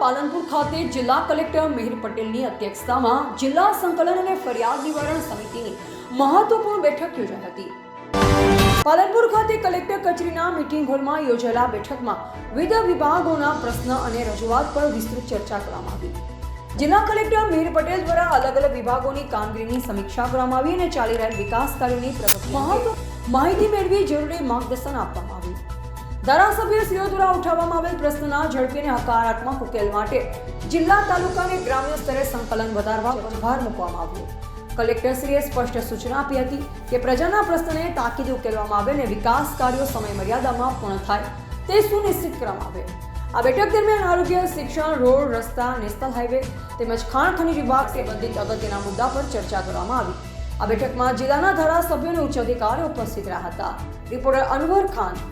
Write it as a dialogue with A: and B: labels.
A: પાલનપુર ખાતે જિલ્લા કલેક્ટર મિહિર પટેલની અધ્યક્ષતામાં જિલ્લા સંકલન અને ફરિયાદ નિવારણ સમિતિની મહત્વપૂર્ણ બેઠક યોજાઈ હતી। પાલનપુર ખાતે કલેક્ટર કચેરીના મીટિંગ હોલમાં યોજાયેલા બેઠકમાં વિવિધ વિભાગોના પ્રશ્ન અને રજૂઆત પર વિસ્તૃત ચર્ચા કરવામાં આવી। જિલ્લા કલેક્ટર મિહિર પટેલ દ્વારા અલગ અલગ વિભાગોની કામગીરીની સમીક્ષા કરવામાં આવી અને ચાલી રહેલ વિકાસ કાર્યોની પ્રગતિ માહિતી મેળવી જરૂરી માર્ગદર્શન આપવામાં આવ્યું। ધારાસભ્યશ્રીઓ દ્વારા ઉઠાવવામાં આવેલ પ્રશ્નના ઝડપી અને હકારાત્મક ઉકેલ માટે જિલ્લા તાલુકા અને ગ્રામ્ય સ્તરે સંકલન વધારવા પર ભાર મૂકવામાં આવ્યો। કલેક્ટરશ્રીએ સ્પષ્ટ સૂચના આપી હતી કે પ્રજાના પ્રશ્નને તાકીદે ઉકેલવામાં આવે અને વિકાસ કાર્યો સમય મર્યાદામાં પૂર્ણ થાય તે સુનિશ્ચિત કરવામાં આવે। આ બેઠક દરમિયાન આરોગ્ય, શિક્ષણ, રોડ, રસ્તા, નેશનલ હાઈવે તેમજ ખાણ ખનીજ વિભાગ સંબંધિત અગત્યના મુદ્દા પર ચર્ચા કરવામાં આવી। આ બેઠકમાં જિલ્લાના ધારાસભ્યો અને ઉચ્ચ અધિકારીઓ ઉપસ્થિત રહ્યા હતા। રિપોર્ટર અનવર ખાન,